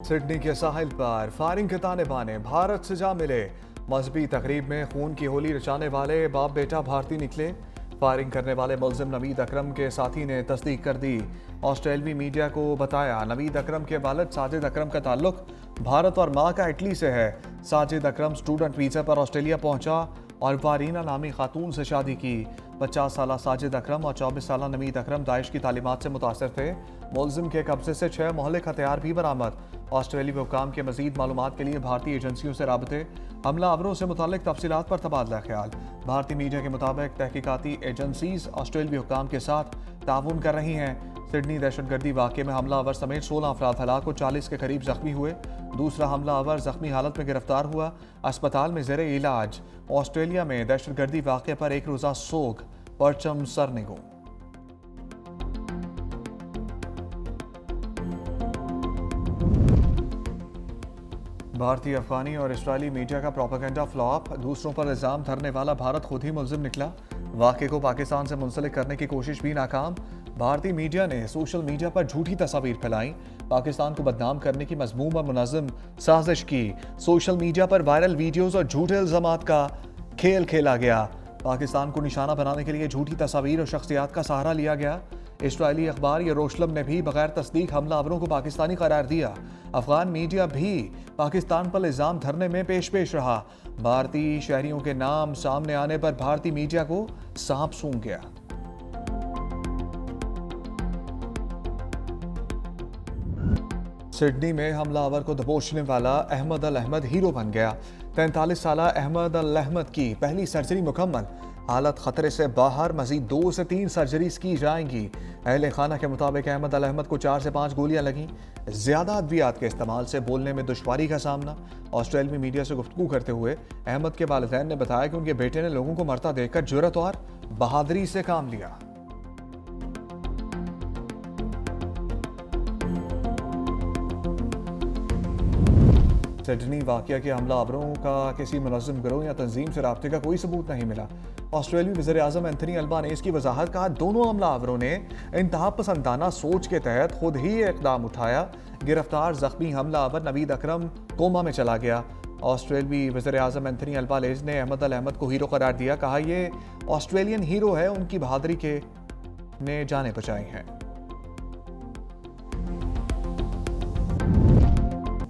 Sydney के साहिल पर firing के ताने बाने भारत से जा मिले। मजहबी तकरीब में खून की होली रचाने वाले बाप बेटा भारतीय निकले। फायरिंग करने वाले मुलजिम नवीद अकरम के साथी ने तस्दीक कर दी। ऑस्ट्रेलवी मीडिया को बताया नवीद अकरम के वालिद साजिद अकरम का ताल्लुक भारत और माँ का इटली से है। साजिद अकरम स्टूडेंट वीज़ा पर ऑस्ट्रेलिया पहुंचा और वारीना नामी खातून से शादी की। 50 साल साजिद अकरम और 24 साल नवीद अकरम दाइश की तालीमात से मुतासर थे। मुलजिम के कब्जे से 6 महलिक हथियार भी बरामद। ऑस्ट्रेलियाई हुकाम के मजीद मालूमात के लिए भारतीय एजेंसियों से राबते। हमलावरों से मुतालिक तफसीलात पर तबादला ख्याल। भारतीय मीडिया के मुताबिक तहकीकाती एजेंसीज ऑस्ट्रेलियाई हुकाम के साथ ताउन कर रही हैं। सिडनी दहशतगर्दी वाक़े में हमलावर समेत 16 अफराद हलाक और 40 के करीब जख्मी हुए। दूसरा हमलावर जख्मी हालत में गिरफ्तार हुआ, अस्पताल में ज़ेरे इलाज। ऑस्ट्रेलिया में दहशतगर्दी वाक़े पर एक रोज़ा सोग, परचम सरनिगो। भारतीय, अफगानी और इस्राएली मीडिया का प्रोपेगेंडा फ्लॉप। दूसरों पर इल्ज़ाम धरने वाला भारत खुद ही मुलजिम निकला। वाक़े को पाकिस्तान से मुंसलिक करने की कोशिश भी नाकाम। भारतीय मीडिया ने सोशल मीडिया पर झूठी तस्वीर फैलाई, पाकिस्तान को बदनाम करने की मज़मूम और मुनज़्ज़म साजिश की। सोशल मीडिया पर वायरल वीडियोज़ और झूठे इल्ज़ामात का खेल खेला गया। पाकिस्तान को निशाना बनाने के लिए झूठी तस्वीर और शख्सियात का सहारा लिया गया। इस्राएली अखबार यरूशलेम ने भी बगैर तस्दीक हमलावरों को पाकिस्तानी करार दिया। अफगान मीडिया भी पाकिस्तान पर इल्ज़ाम धरने में पेश रहा। भारतीय शहरियों के नाम सामने आने पर भारतीय मीडिया को सांप सूंघ गया। सिडनी में हमलावर को दबोचने वाला अहमद अल अहमद हीरो बन गया। 43 साल अहमद अल अहमद की पहली सर्जरी मुकम्मल, हालत खतरे से बाहर। मजीद 2 से 3 सर्जरीज की जाएंगी। अहले खाना के मुताबिक अहमद अल अहमद को 4 से 5 गोलियां लगीं। ज्यादा अद्वियात के इस्तेमाल से बोलने में दुश्वारी का सामना। ऑस्ट्रेलियाई मीडिया से गुफ्तगू करते हुए अहमद के वालिदैन ने बताया कि उनके बेटे ने लोगों को मरता देखकर जुर्रत और बहादुरी से काम लिया। सिडनी वाक़या के हमलावरों का किसी मुनज़्ज़म गिरोह या तंजीम से राब्ते का कोई सबूत नहीं मिला। ऑस्ट्रेलियाई वज़ीर आज़म एंथनी अल्बानीज़ की वजाहत, कहा दोनों हमलावरों ने इंतहा पसंदाना सोच के तहत खुद ही इक़दाम उठाया। गिरफ्तार ज़ख्मी हमलावर नवीद अकरम कोमा में चला गया। ऑस्ट्रेलियाई वज़ीर आज़म एंथनी अल्बानीज़ ने अहमद अल अहमद को हीरो करार दिया। कहा यह ऑस्ट्रेलियन हीरो है, उनकी बहादुरी के ने जाने बचाई हैं।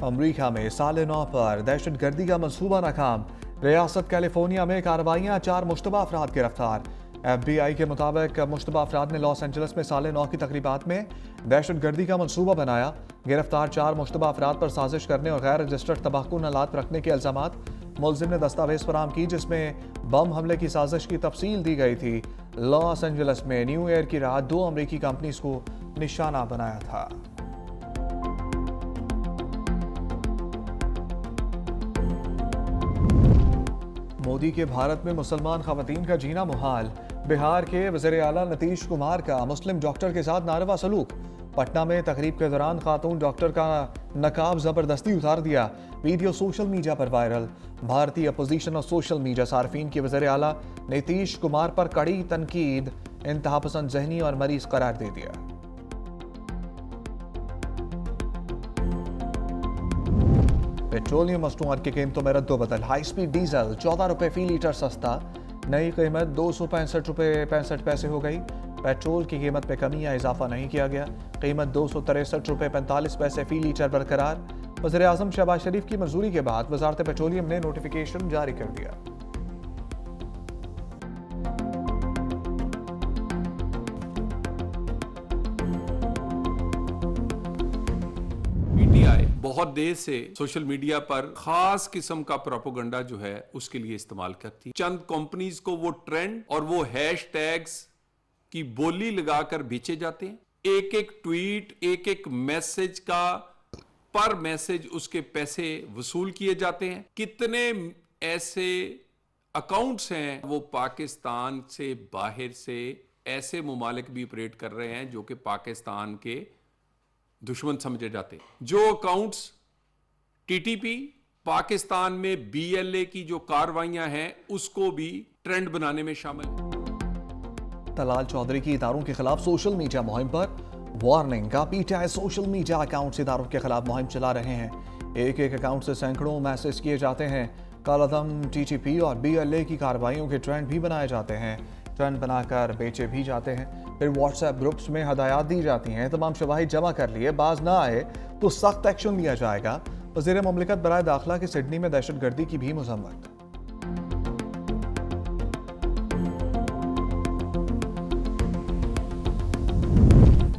अमरीका में साल 9 पर दहशतगर्दी का मंसूबा नाकाम। रियासत कैलिफोर्निया में कार्रवाइयां, 4 मुश्तबा अफराद गिरफ्तार। FBI के मुताबिक मुश्तबा अफराद ने लॉस एंजल्स में साल 9 की तकरीबात में दहशतगर्दी का मंसूबा बनाया। गिरफ्तार 4 मुश्तबा अफराद पर साजिश करने और गैर रजिस्टर्ड तंबाकू आलात रखने के इल्जामात। मुलजिम ने दस्तावेज फराम की जिसमें बम हमले की साजिश की तफसील दी गई थी। लॉस एंजल्स में न्यू ईयर की रात 2 अमरीकी कंपनीज को निशाना बनाया था। मोदी के भारत में मुसलमान खवातीन का जीना मुहाल। बिहार के वज़ीर आला नीतीश कुमार का मुस्लिम डॉक्टर के साथ नारवा सलूक। पटना में तकरीब के दौरान खातून डॉक्टर का नकाब जबरदस्ती उतार दिया। वीडियो सोशल मीडिया पर वायरल। भारतीय अपोजिशन और सोशल मीडिया सार्फिन की वज़ीर आला नीतीश कुमार पर कड़ी तनकीद, इंतहा पसंद, ज़हनी और मरीज करार दे दिया। पेट्रोलियम मसनूआत की कीमतों में रद्दोबदल। हाई स्पीड डीजल 14 रुपये फी लीटर सस्ता, नई कीमत 265 रुपये 65 पैसे हो गई। पेट्रोल की कीमत में कमी या इजाफा नहीं किया गया। कीमत 263 रुपये 45 पैसे फी लीटर बरकरार। वज़ीर आज़म शहबाज शरीफ की मंजूरी के बाद वज़ारत पेट्रोलियम ने नोटिफिकेशन जारी कर दिया। बहुत देर से सोशल मीडिया पर खास किस्म का प्रोपेगेंडा जो है उसके लिए इस्तेमाल करती है। चंद कंपनीज को वो ट्रेंड और वो हैशटैग्स की बोली लगाकर बेचे जाते हैं। एक एक ट्वीट, एक एक मैसेज का पर मैसेज उसके पैसे वसूल किए जाते हैं। कितने ऐसे अकाउंट्स हैं वो पाकिस्तान से बाहर से ऐसे मुमालिक भी ऑपरेट कर रहे हैं जो कि पाकिस्तान के दुश्मन समझे जाते हैं। जो अकाउंट्स टीटीपी, पाकिस्तान में BLA की जो कार्रवाइयां हैं उसको भी ट्रेंड बनाने में शामिल है। तलाल चौधरी की इदारों के खिलाफ सोशल मीडिया मुहिम पर वार्निंग का पीटीआई सोशल मीडिया अकाउंट इदारों के खिलाफ मुहिम चला रहे हैं। एक एक अकाउंट से सैकड़ों मैसेज किए जाते हैं। कालाधन, टीटीपी और बीएलए की कार्रवाइयों के ट्रेंड भी बनाए जाते हैं। ट्रेंड बनाकर बेचे भी जाते हैं। फिर व्हाट्सएप ग्रुप्स में हदायत दी जाती हैं, तमाम शवाहिद जमा कर लिए, बाज ना आए तो सख्त एक्शन लिया जाएगा। वज़ीर मुमलिकत बराए दाखिला की सिडनी में दहशतगर्दी की भी मजम्मत।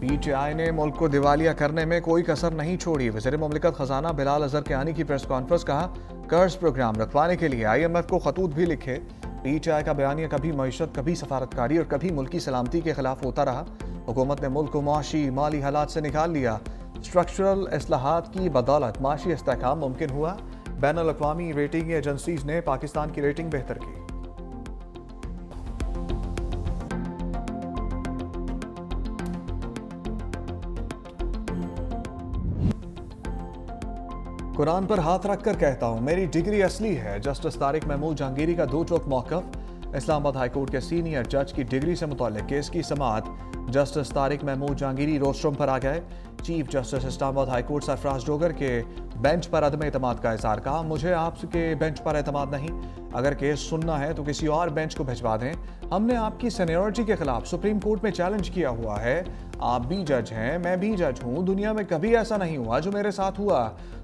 पीटीआई ने मुल्क को दिवालिया करने में कोई कसर नहीं छोड़ी। वज़ीर मुमलिकत खजाना बिलाल अजहर कियानी की प्रेस कॉन्फ्रेंस, कहा कर्ज प्रोग्राम रखवाने के लिए IMF को खतूत भी लिखे। पीटीआई का बयानिया कभी मईशत, कभी सफारतकारी और कभी मुल्की सलामती के खिलाफ होता रहा। हुकूमत ने मुल्क को माशी माली हालात से निकाल लिया। स्ट्रक्चरल इस्लाहात की बदौलत माशी इस्तेहकाम मुमकिन हुआ। बैनुल अक़वामी रेटिंग एजेंसीज ने पाकिस्तान की रेटिंग बेहतर की। कुरान पर हाथ रखकर कहता हूं, मेरी डिग्री असली है। जस्टिस तारिक महमूद जहांगीरी का दो टोक मौक़िफ़। इस्लामाबाद हाईकोर्ट के सीनियर जज की डिग्री से मुताल्लिक़ केस की समाअत जस्टिस तारिक महमूद जहांगीरी रोस्ट्रम पर आ गए। Chief justice Islamabad high court Sarfaraz Dogar के बेंच पर अदम एतमाद का इज़हार, कहा मुझे आपके बेंच पर एतमाद नहीं, अगर केस सुनना है तो किसी और बेंच को भिजवा दें। हमने आपकी सीनियरिटी के खिलाफ सुप्रीम कोर्ट में चैलेंज किया हुआ है। आप भी जज हैं, मैं भी जज हूँ, दुनिया में कभी ऐसा नहीं हुआ जो मेरे साथ हुआ।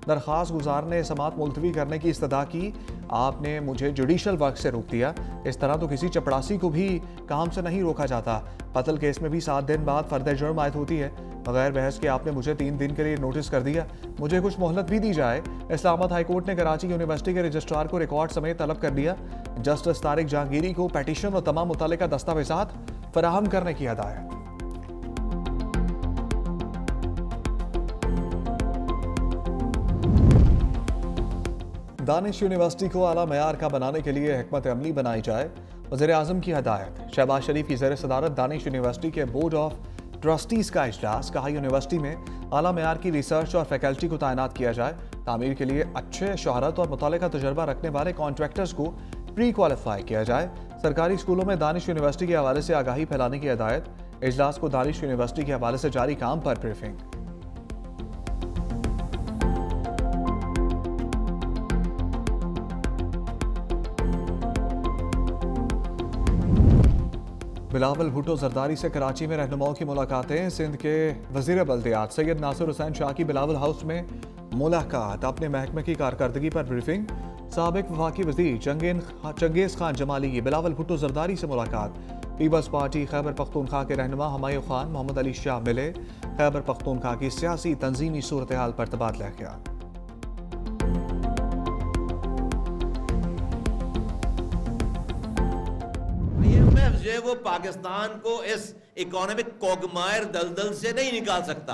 दरख्वास्त गुजार ने समाअत मुलतवी करने की इस्तदा की। आपने मुझे जुडिशल वर्क से रोक दिया। इस तरह तो किसी चपड़ासी को भी काम से नहीं रोका जाता। कत्ल केस में भी 7 दिन बाद फर्द जुर्म आयद होती है। बगैर बहस के आपने मुझे 3 दिन के लिए नोटिस कर दिया। मुझे कुछ मोहलत भी दी जाए। इस्लामाबाद हाईकोर्ट ने कराची यूनिवर्सिटी के रजिस्ट्रार को रिकॉर्ड समेत तलब कर दिया। जस्टिस तारिक जहांगीरी को पेटिशन और तमाम मुतल्लिका दस्तावेजात फराहम करने की हदायत। दानिश यूनिवर्सिटी को आला मयार का बनाने के लिए हिकमत अमली बनाई जाए, वज़ीर आज़म की हदायत। शहबाज शरीफ की ज़ेर सदारत दानिश यूनिवर्सिटी के बोर्ड ऑफ ट्रस्टीज़ का इजलास, कहा यूनिवर्सिटी में आला मयार की रिसर्च और फैकल्टी को तैनात किया जाए। तामीर के लिए अच्छे शोहरत और मुतल्लिका तजर्बा रखने वाले कॉन्ट्रैक्टर्स को प्री क्वालिफाई किया जाए। सरकारी स्कूलों में दानिश यूनिवर्सिटी के हवाले से आगाही फैलाने की हदायत। इजलास को दानिश यूनिवर्सिटी के हवाले से जारी काम पर ब्रीफिंग। बिलावल भुट्टो जरदारी से कराची में रहनुमाओं की मुलाकातें। सिंध के वजीर बल्दियात सैयद नासिर हुसैन शाह की बिलावल हाउस में मुलाकात। अपने महकमे की कारकर्दगी पर ब्रीफिंग। साबिक वफाकी वजीर चंगेज़ खान जमाली की बिलावल भुट्टो जरदारी से मुलाकात। पीपल्स पार्टी खैबर पख्तूनख्वा के रहनुमा हुमायूं खान, मोहम्मद अली शाह मिले। खैबर पख्तूनख्वा की सियासी तंजीमी सूरत हाल पर तबादला किया। जो है वो पाकिस्तान को इस इकोनॉमिक कोगमायर दलदल से नहीं निकाल सकता,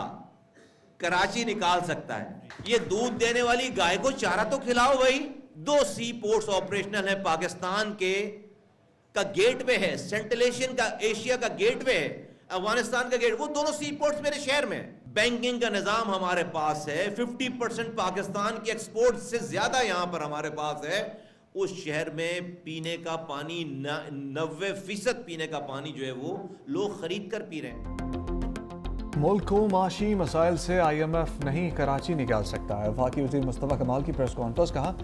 कराची निकाल सकता है। ये दूध देने वाली गाय को चारा तो खिलाओ भाई। 2 सी पोर्ट्स ऑपरेशनल है पाकिस्तान के, का गेटवे है, सेंट्रल एशियन का, एशिया का गेटवे है, अफगानिस्तान का गेट, वो दोनों सी पोर्ट्स मेरे शहर में। बैंकिंग का निजाम हमारे पास है। 50% पाकिस्तान की एक्सपोर्ट से ज्यादा यहां पर हमारे पास है। उस शहर में पीने का पानी 90% पीने का पानी जो है वो लोग खरीद कर पी रहे हैं। मुल्क को माशी मसाइल से IMF नहीं कराची निकाल सकता है। वफाकी वज़ीर मुस्तफ़ा कमाल की प्रेस कॉन्फ्रेंस, कहा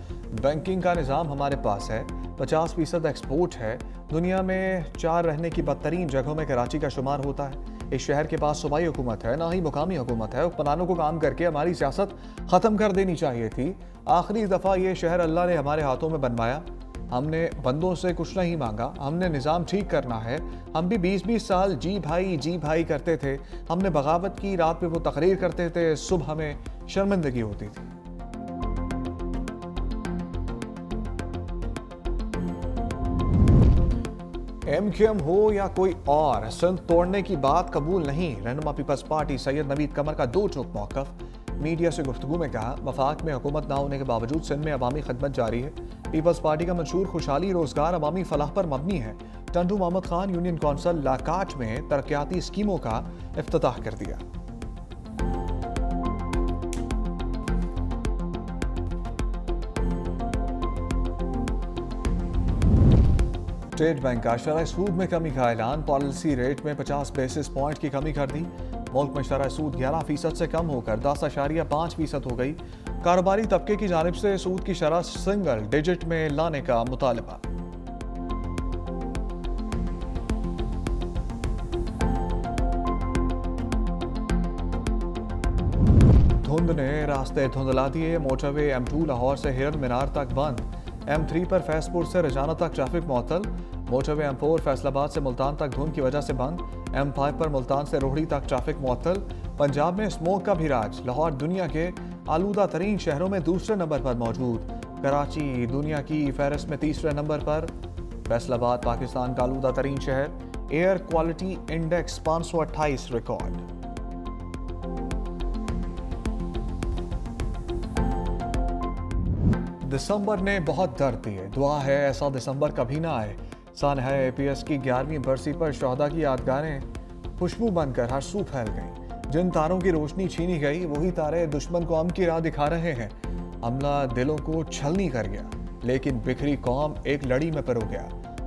बैंकिंग का निज़ाम हमारे पास है, 50% एक्सपोर्ट है। दुनिया में 4 रहने की बदतरीन जगहों में कराची का शुमार होता है। इस शहर के पास सूबाई हुकूमत है, ना ही मुकामी हुकूमत है। हुक्मरानों को काम करके हमारी सियासत ख़त्म कर देनी चाहिए थी। आखिरी दफ़ा ये शहर अल्लाह ने हमारे हाथों में बनवाया। हमने बंदों से कुछ नहीं मांगा, हमने निज़ाम ठीक करना है। हम भी 20-20 साल जी भाई करते थे। हमने बगावत की, रात में वो तकरीर करते थे, सुबह हमें शर्मिंदगी होती थी। MQM हो या कोई और, सिंध तोड़ने की बात कबूल नहीं। रहनुमा पीपल्स पार्टी सैयद नवीद कमर का दो टोक मौक़िफ़। मीडिया से गुफ्तगू में कहा वफाक में हुकूमत ना होने के बावजूद सिंध में अवामी खदमत जारी है। पीपल्स पार्टी का मंशूर खुशहाली, रोजगार, अवामी फलाह पर मबनी है। टंडू मोहम्मद खान यूनियन कौंसल लाकाट में तरक्याती स्कीमों का इफ्तिताह कर दिया। स्टेट बैंक का शरह सूद में कमी का ऐलान। पॉलिसी रेट में 50 बेसिस पॉइंट की कमी कर दी। मुल्क में शरह सूद 11% से कम होकर 10.5% हो गई। कारोबारी तबके की जानिब से सूद की शरह सिंगल डिजिट में लाने का मुतालबा। धुंध ने रास्ते धुंधला दिए। मोटरवे M2 लाहौर से हिरन मीनार तक बंद। M3 पर फैसपुर से रजाना तक ट्रैफिक मुअत्तल। मोटरवे M4 फैसलाबाद से मुल्तान तक धुंध की वजह से बंद। M5 पर मुल्तान से रोहड़ी तक ट्रैफिक मुअत्तल। पंजाब में स्मोक का भी राज। लाहौर दुनिया के आलूदा तरीन शहरों में दूसरे नंबर पर मौजूद। कराची दुनिया की फहरिस्त में तीसरे नंबर पर। फैसलाबाद पाकिस्तान का आलूदा तरीन शहर। Air quality index 528 record. दिसंबर ने बहुत दर्द दिए। दुआ है ऐसा दिसंबर कभी ना आए। सानहा APS की 11वीं बरसी पर शहदा की यादगारें खुशबू बनकर हर सू फैल गईं। जिन तारों की रोशनी छीनी गई वही तारे दुश्मन को अमन की राह दिखा रहे हैं। हमला दिलों को छलनी कर गया, लेकिन बिखरी कौम एक लड़ी में पिरो गया।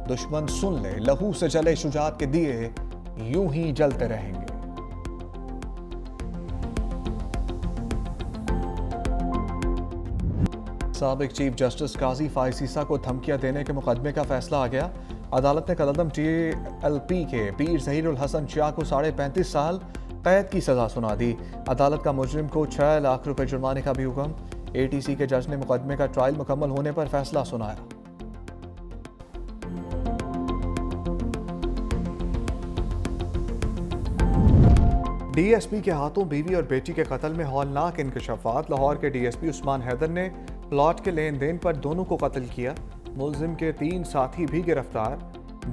दुश्मन सुन ले, लहू से जले शुजात के दिए यूं ही जलते रहेंगे। साबिक चीफ जस्टिस काजी फाइज ईसा को धमकियां देने के मुकदमे का फैसला आ गया। अदालत ने कदम TLP के पीर ज़हीर उल हसन शाह को 35.5 साल कैद की सजा सुना दी। अदालत का मुजरिम को 6 लाख रुपए जुर्माने का भी हुक्म। ATC के जज ने मुकदमे का ट्रायल मुकम्मल होने पर फैसला सुनाया। DSP के हाथों बीवी और बेटी के कत्ल में हौलनाक इंकशाफात। लाहौर के DSP उस्मान हैदर ने प्लॉट के लेन देन पर दोनों को कत्ल किया। मुलजिम के 3 साथी भी गिरफ्तार।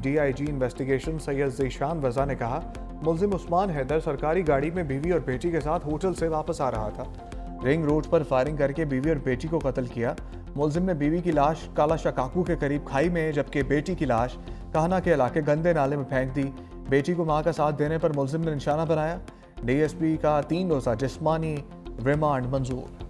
DIG इन्वेस्टिगेशन सैयद ज़ीशान रजा ने कहा, मुलजिम उस्मान हैदर सरकारी गाड़ी में बीवी और बेटी के साथ होटल से वापस आ रहा था। रिंग रोड पर फायरिंग करके बीवी और बेटी को कत्ल किया। मुलजिम ने बीवी की लाश काला शकाकू के करीब खाई में, जबकि बेटी की लाश कहना के इलाके गंदे नाले में फेंक दी। बेटी को मां का साथ देने पर मुलजिम ने निशाना बनाया। DSP का 3 रोज़ा जिस्मानी रिमांड मंजूर।